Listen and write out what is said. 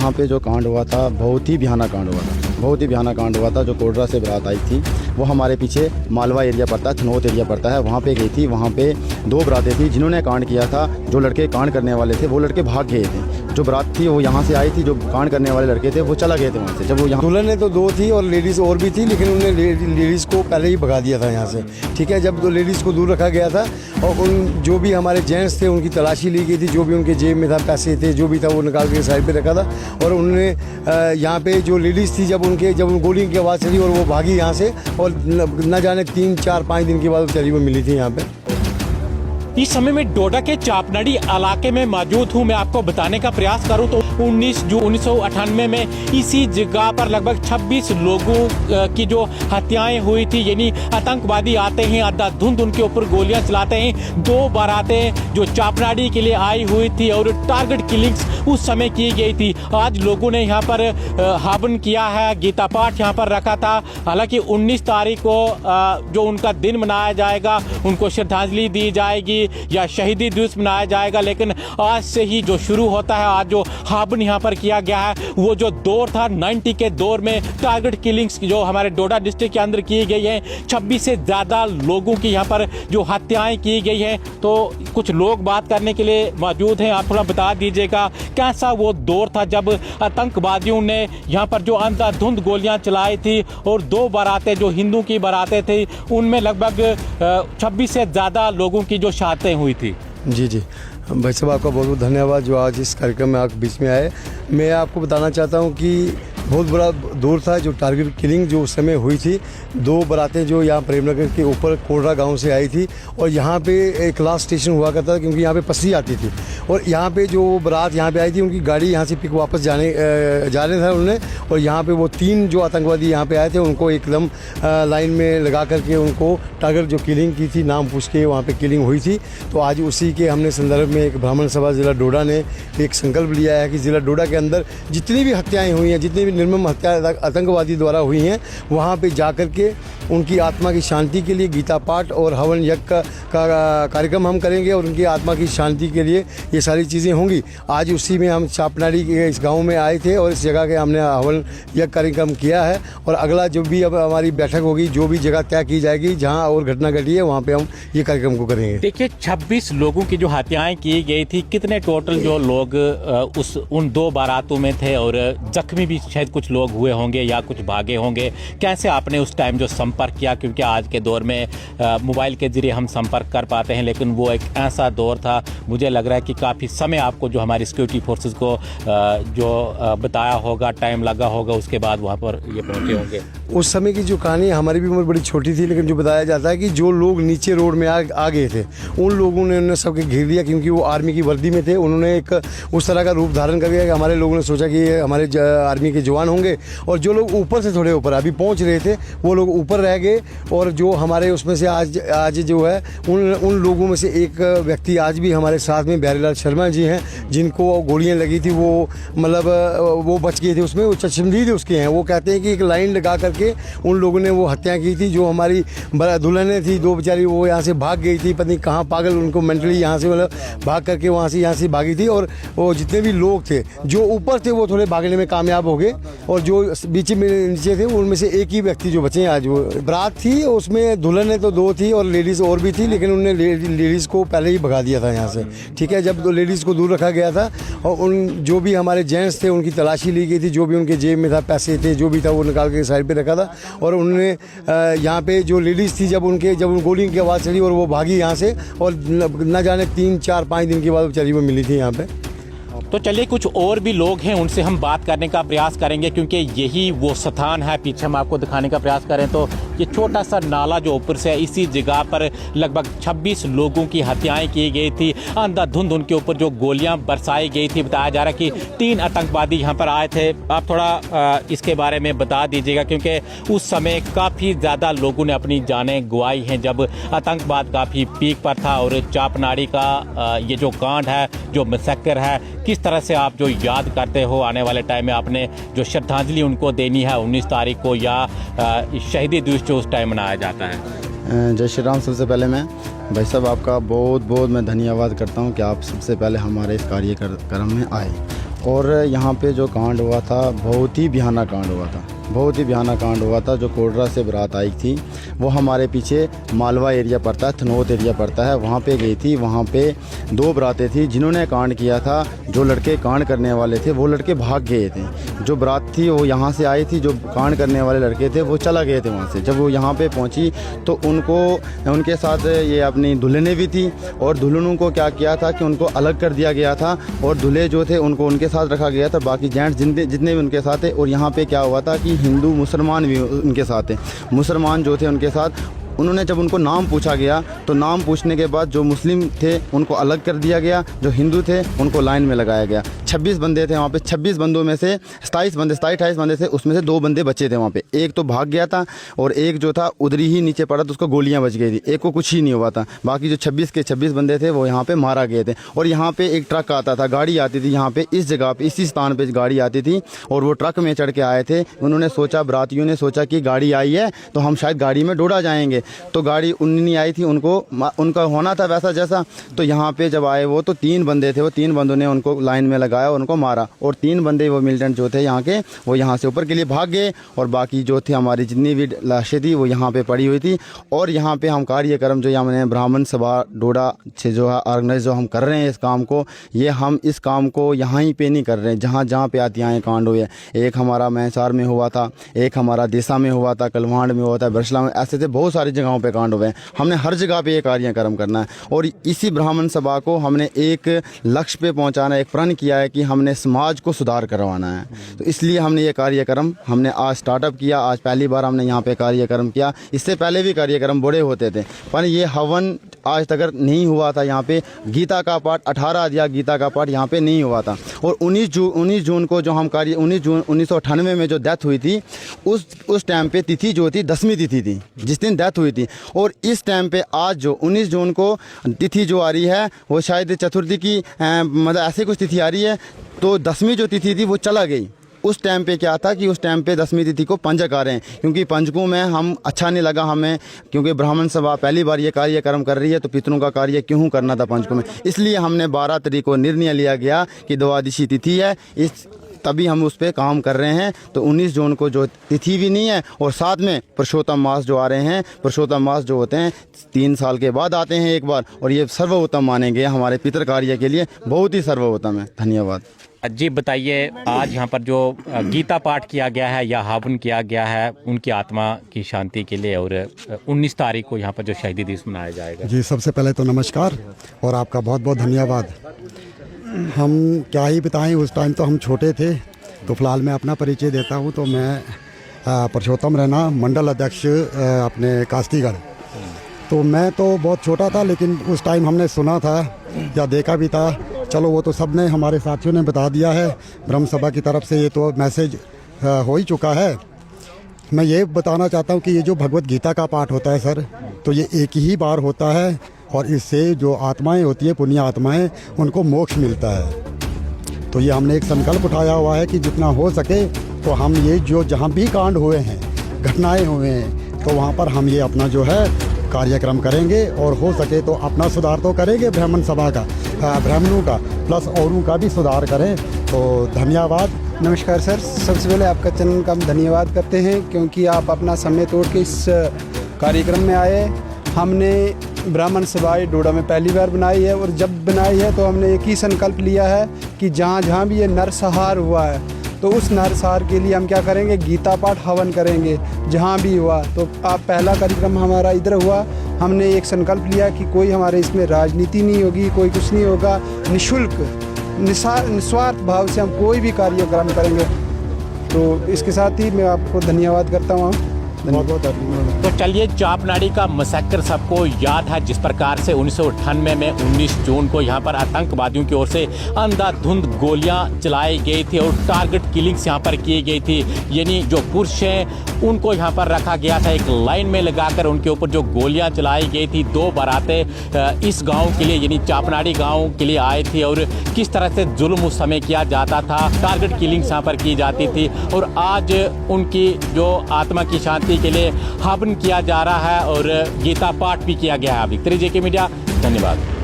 यहाँ पे जो कांड हुआ था बहुत ही भयानक कांड हुआ था, बहुत ही भयानक कांड हुआ था। जो कोडरा से बारात आई थी वो हमारे पीछे मालवा एरिया पड़ता है, थनोत एरिया पड़ता है, वहाँ पे गई थी। वहाँ पे 2 बरातें थी जिन्होंने कांड किया था। जो लड़के कांड करने वाले थे वो लड़के भाग गए थे। जो बरात थी वो यहाँ से आई थी, जो कांड करने वाले लड़के थे वो चला गए थे वहाँ से। जब वो यहाँ दुल्हन ने तो 2 थी और लेडीज़ और भी थी, लेकिन उन्होंने लेडीज़ को पहले ही भगा दिया था यहाँ से। ठीक है, जब तो लेडीज़ को दूर रखा गया था और उन जो भी हमारे जेंट्स थे उनकी तलाशी ली गई थी। जो भी उनके जेब में था, पैसे थे, जो भी था वो निकाल के साइड पे रखा था। और उन्होंने यहाँ पे जो लेडीज़ थी जब गोली की आवाज़ चली और वो भागी यहाँ से, और न जाने 3, 4, 5 दिन के बाद चली वो मिली थी यहाँ पे। इस समय में डोडा के चापनाड़ी इलाके में मौजूद हूँ। मैं आपको बताने का प्रयास करूँ तो 19 जून 1998 में इसी जगह पर लगभग 26 लोगों की जो हत्याएं हुई थी, यानी आतंकवादी आते हैं, अंधाधुंध उनके ऊपर गोलियां चलाते हैं। 2 बारातें जो चापनाड़ी के लिए आई हुई थी और टारगेट किलिंग्स उस समय की गई थी। आज लोगों ने यहाँ पर हवन किया है, गीता पाठ यहाँ पर रखा था। हालांकि 19 तारीख को जो उनका दिन मनाया जाएगा, उनको श्रद्धांजलि दी जाएगी या शहीदी दिवस मनाया जाएगा, लेकिन आज से ही जो शुरू होता है, आज जो हवन यहाँ पर किया गया है, वो जो दौर था 90 के दौर में टारगेट किलिंग्स जो हमारे डोडा डिस्ट्रिक्ट के अंदर की गई है, 26 से ज़्यादा लोगों की यहाँ पर जो हत्याएं की गई हैं। तो कुछ लोग बात करने के लिए मौजूद हैं। आप थोड़ा बता दीजिएगा कैसा वो दौर था जब आतंकवादियों ने यहाँ पर जो अंधाधुंध गोलियां चलाई थी और 2 बारातें जो हिंदू की बारातें थी, उनमें लगभग 26 से ज़्यादा लोगों की जो शहादतें हुई थी। जी भाई साहब, आपका बहुत बहुत धन्यवाद जो आज इस कार्यक्रम में आप बीच में आए। मैं आपको बताना चाहता हूँ कि बहुत बड़ा दौर था जो टारगेट किलिंग जो उस समय हुई थी। 2 बारातें जो यहाँ प्रेमनगर के ऊपर कोडरा गांव से आई थी और यहाँ पे एक लास्ट स्टेशन हुआ करता था, क्योंकि यहाँ पे पसरी आती थी। और यहाँ पे जो बारात यहाँ पे आई थी, उनकी गाड़ी यहाँ से पिक वापस जाने था उन्होंने। और यहाँ पे वो 3 जो आतंकवादी यहाँ पे आए थे, उनको एकदम लाइन में लगा करके उनको टारगेट जो किलिंग की थी, नाम पूछ के वहाँ पर किलिंग हुई थी। तो आज उसी के हमने संदर्भ में एक ब्राह्मण सभा ज़िला डोडा ने एक संकल्प लिया है कि ज़िला डोडा के अंदर जितनी भी हत्याएँ हुई हैं, जितनी भी निर्मम हत्या आतंकवादी द्वारा हुई हैं, वहाँ पे जाकर के उनकी आत्मा की शांति के लिए गीता पाठ और हवन यज्ञ का कार्यक्रम हम करेंगे और उनकी आत्मा की शांति के लिए ये सारी चीज़ें होंगी। आज उसी में हम चापनाड़ी के इस गांव में आए थे और इस जगह के हमने हवन यज्ञ कार्यक्रम किया है। और अगला जो भी अब हमारी बैठक होगी, जो भी जगह तय की जाएगी जहाँ और घटना घटी है, वहाँ पर हम ये कार्यक्रम को करेंगे। देखिए, 26 लोगों की जो हत्याएं की गई थी, कितने टोटल जो लोग उन 2 बारातों में थे, और जख्मी भी शायद कुछ लोग हुए होंगे या कुछ भागे होंगे। कैसे आपने उस टाइम जो संपर्क किया, क्योंकि आज के दौर में मोबाइल के जरिए हम संपर्क कर पाते हैं, लेकिन वो एक ऐसा दौर था, मुझे लग रहा है कि काफ़ी समय आपको जो हमारी सिक्योरिटी फोर्सेस को जो बताया होगा, टाइम लगा होगा, उसके बाद वहाँ पर ये पहुँचे होंगे। उस समय की जो कहानी, हमारी भी उम्र बड़ी छोटी थी, लेकिन जो बताया जाता है कि जो लोग नीचे रोड में आ गए थे, उन लोगों ने उन्होंने सबके घेर दिया, क्योंकि वो आर्मी की वर्दी में थे। उन्होंने एक उस तरह का रूप धारण कर दिया कि हमारे लोगों ने सोचा कि ये हमारे आर्मी के जवान होंगे। और जो लोग ऊपर से थोड़े ऊपर अभी पहुंच रहे थे, वो लोग ऊपर रह गए। और जो हमारे उसमें से आज जो है उन लोगों में से एक व्यक्ति आज भी हमारे साथ में, बिहारीलाल शर्मा जी हैं, जिनको गोलियां लगी थी, वो मतलब वो बच गए थे उसमें, वो चश्मदीद उसके हैं। वो कहते हैं कि एक लाइन लगा करके उन लोगों ने वो हत्या की थी। जो हमारी दुल्हनें थी 2 बेचारी, वो यहाँ से भाग गई थी, पता नहीं कहाँ पागल, उनको मेंटली यहाँ से मतलब भाग करके यहाँ से भागी थी। और वो जितने भी लोग थे जो ऊपर थे, वो थोड़े भागने में कामयाब हो गए। और जो बीच में नीचे थे, उनमें से एक ही व्यक्ति जो बचे हैं आज। वो बारात थी, उसमें दुल्हनें तो 2 थी और लेडीज़ और भी थी, लेकिन उन्होंने लेडीज़ को पहले ही भगा दिया था यहाँ से। ठीक है, जब लेडीज़ को दूर रखा गया था और उन जो भी हमारे जेंट्स थे उनकी तलाशी ली गई थी। जो भी उनके जेब में था, पैसे थे, जो भी था वो निकाल के साइड पे रखा था। और उन्होंने यहाँ पे जो लेडीज़ थी, जब गोली की आवाज़ चली और वो भागी यहाँ से, और न जाने 3, 4, 5 दिन के बाद चली वो मिली थी यहाँ पे। तो चलिए, कुछ और भी लोग हैं, उनसे हम बात करने का प्रयास करेंगे, क्योंकि यही वो स्थान है। पीछे हम आपको दिखाने का प्रयास करें तो ये छोटा सा नाला जो ऊपर से है, इसी जगह पर लगभग 26 लोगों की हत्याएं की गई थी। अंधाधुंध उनके ऊपर जो गोलियां बरसाई गई थी। बताया जा रहा है कि 3 आतंकवादी यहाँ पर आए थे। आप थोड़ा इसके बारे में बता दीजिएगा, क्योंकि उस समय काफ़ी ज़्यादा लोगों ने अपनी जानें गंवाई हैं जब आतंकवाद काफ़ी पीक पर था। और चापनाड़ी का ये जो कांड है, जो मैसेकर है, किस तरह से आप जो याद करते हो आने वाले टाइम में? आपने जो श्रद्धांजलि उनको देनी है 19 तारीख को, या शहीदी दिवस जो उस टाइम मनाया जाता है? जय श्री राम। सबसे पहले मैं भाई साहब आपका बहुत बहुत मैं धन्यवाद करता हूं कि आप सबसे पहले हमारे इस कार्यक्रम में आए। और यहाँ पे जो कांड हुआ था बहुत ही भयानक कांड हुआ था, बहुत ही भयानक कांड हुआ था। जो कोडरा से बारात आई थी वो हमारे पीछे मालवा एरिया पड़ता है, थनोत एरिया पड़ता है, वहाँ पे गई थी। वहाँ पे 2 बारातें थी जिन्होंने कांड किया था। जो लड़के कांड करने वाले थे वो लड़के भाग गए थे। जो बारात थी वो यहाँ से आई थी, जो कांड करने वाले लड़के थे वो चला गए थे वहाँ से। जब वो यहाँ पे पहुँची तो उनके साथ ये अपनी दुल्हनें भी थी और दुल्हनों को क्या किया था कि उनको अलग कर दिया गया था और दूल्हे जो थे उनको उनके साथ रखा गया था, बाकी जेंट्स जितने भी उनके साथ थे। और यहाँ पे क्या हुआ था कि हिंदू मुसलमान भी उनके साथ थे। मुसलमान जो थे उनके साथ उन्होंने जब उनको नाम पूछा गया तो नाम पूछने के बाद जो मुस्लिम थे उनको अलग कर दिया गया, जो हिंदू थे उनको लाइन में लगाया गया। 26 बंदे थे वहाँ पे, 26 बंदों में से 27-28 बंदे थे, उसमें से 2 बंदे बचे थे वहाँ पे। एक तो भाग गया था और एक जो था उधर ही नीचे पड़ा तो उसको गोलियां बच गई थी, एक को कुछ ही नहीं हुआ था। बाकी जो 26 के 26 बंदे थे वो यहाँ पे मारा गए थे। और यहाँ पे एक ट्रक आता था, गाड़ी आती थी यहाँ पे, इस जगह पे इसी स्थान पे गाड़ी आती थी और वो ट्रक में चढ़ के आए थे। उन्होंने सोचा, बरातियों ने सोचा कि गाड़ी आई है तो हम शायद गाड़ी में डोडा जाएंगे, तो गाड़ी नहीं आई थी, उनका होना था वैसा जैसा। तो यहाँ पे जब आए वो तो 3 बंदे थे, वो 3 बंदों ने उनको लाइन में लगाया और उनको मारा। और 3 बंदे वो मिलिटेंट जो थे यहाँ के वो यहाँ से ऊपर के लिए भाग गए और बाकी जो थे हमारी जितनी भी लाशें थी वो यहाँ पे पड़ी हुई थी। और यहाँ पे हम कार्यक्रम जो हमने ब्राह्मण सभा डोडा से जो है ऑर्गेनाइज जो हम कर रहे हैं इस काम को, ये हम इस काम को यहाँ ही पे नहीं कर रहे हैं, जहाँ जहाँ पे आती आए कांड हुए। एक हमारा मैसार में हुआ था, एक हमारा देसा में हुआ था, कलवाड़ में हुआ था, बरसला में, ऐसे थे बहुत सारी जगहों पे कांड हुए। हमने हर जगह पे ये कार्यक्रम करना है और इसी ब्राह्मण सभा को हमने एक लक्ष्य पे पहुंचाना, एक प्रण किया है कि हमने समाज को सुधार करवाना है। तो इसलिए हमने ये कार्यक्रम हमने आज स्टार्टअप किया। आज पहली बार हमने यहाँ पे कार्यक्रम किया, इससे पहले भी कार्यक्रम बड़े होते थे पर ये हवन आज तक नहीं हुआ था। यहाँ पे गीता का पाठ 18 अध्याय गीता का पाठ यहाँ पे नहीं हुआ था। और 19 जून को जो हम 19 जून 1998 में जो डेथ हुई थी उस टाइम पे तिथि जो थी 10वीं तिथि थी जिस दिन डेथ हुई थी। और इस टाइम पे आज जो 19 जून को तिथि जो आ रही है वो शायद चतुर्थी की मतलब ऐसे कुछ तिथि आ रही है, तो 10वीं जो तिथि थी वो चला गई। उस टाइम पे क्या था कि उस टाइम पे 10वीं तिथि को पंजक आ रहे हैं, क्योंकि पंजकों में हम अच्छा नहीं लगा हमें, क्योंकि ब्राह्मण सभा पहली बार ये कार्यक्रम कर रही है तो पितरों का कार्य क्यों करना था पंजकों में। इसलिए हमने 12 तारीख को निर्णय लिया गया कि द्वादशी तिथि है, तभी हम उस पर काम कर रहे हैं। तो 19 जून को जो तिथि भी नहीं है और साथ में पुरुषोत्तम मास जो आ रहे हैं, पुरुषोत्तम मास जो होते हैं 3 साल के बाद आते हैं एक बार, और ये सर्वोत्तम माने गए हमारे पितृ कार्य के लिए, बहुत ही सर्वोत्तम है। धन्यवाद जी। बताइए, आज यहाँ पर जो गीता पाठ किया गया है या हवन किया गया है उनकी आत्मा की शांति के लिए, और 19 तारीख को यहाँ पर जो शहीदी दिवस मनाया जाएगा। जी, सबसे पहले तो नमस्कार और आपका बहुत बहुत धन्यवाद। हम क्या ही बताएं, उस टाइम तो हम छोटे थे। तो फिलहाल मैं अपना परिचय देता हूं। तो मैं पुरुषोत्तम रैना, मंडल अध्यक्ष अपने कास्तीगढ़। तो मैं तो बहुत छोटा था, लेकिन उस टाइम हमने सुना था या देखा भी था। चलो वो तो सब ने हमारे साथियों ने बता दिया है, ब्रह्म सभा की तरफ से ये तो मैसेज हो ही चुका है। मैं ये बताना चाहता हूँ कि ये जो भगवत गीता का पाठ होता है सर, तो ये एक ही बार होता है और इससे जो आत्माएं होती हैं, पुण्य आत्माएं, उनको मोक्ष मिलता है। तो ये हमने एक संकल्प उठाया हुआ है कि जितना हो सके तो हम ये जो जहाँ भी कांड हुए हैं, घटनाएं हुए हैं, तो वहाँ पर हम ये अपना जो है कार्यक्रम करेंगे और हो सके तो अपना सुधार तो करेंगे ब्राह्मण सभा का, ब्राह्मणों का, प्लस औरों का भी सुधार करें। तो धन्यवाद। नमस्कार सर, सबसे पहले आपका चैनल का हम धन्यवाद करते हैं क्योंकि आप अपना समय तोड़ के इस कार्यक्रम में आए। हमने ब्राह्मण सभाएँ डोडा में पहली बार बनाई है और जब बनाई है तो हमने एक ही संकल्प लिया है कि जहाँ जहाँ भी ये नरसंहार हुआ है तो उस नरसंहार के लिए हम क्या करेंगे, गीता पाठ हवन करेंगे जहाँ भी हुआ। तो आप पहला कार्यक्रम हमारा इधर हुआ, हमने एक संकल्प लिया कि कोई हमारे इसमें राजनीति नहीं होगी, कोई कुछ नहीं होगा, निःशुल्क निस्वार्थ भाव से हम कोई भी कार्यक्रम करेंगे। तो इसके साथ ही मैं आपको धन्यवाद करता हूँ। बहुत बहुत धन्यवाद। तो चलिए, चापनाड़ी का मसक्कर सबको याद है, जिस प्रकार से 1998 में 19 जून को यहाँ पर आतंकवादियों की ओर से अंधाधुंध गोलियां चलाई गई थी और टारगेट किलिंग्स यहाँ पर की गई थी। यानी जो पुरुष हैं उनको यहाँ पर रखा गया था एक लाइन में लगाकर, उनके ऊपर जो गोलियां चलाई गई थी। 2 बारातें इस गांव के लिए यानी चापनाड़ी गांव के लिए आए थे और किस तरह से जुल्म उस समय किया जाता था, टारगेट किलिंग्स यहाँ पर की जाती थी। और आज उनकी जो आत्मा की शांति के लिए हवन किया जा रहा है और गीता पाठ भी किया गया है। अभी 3JK मीडिया, धन्यवाद।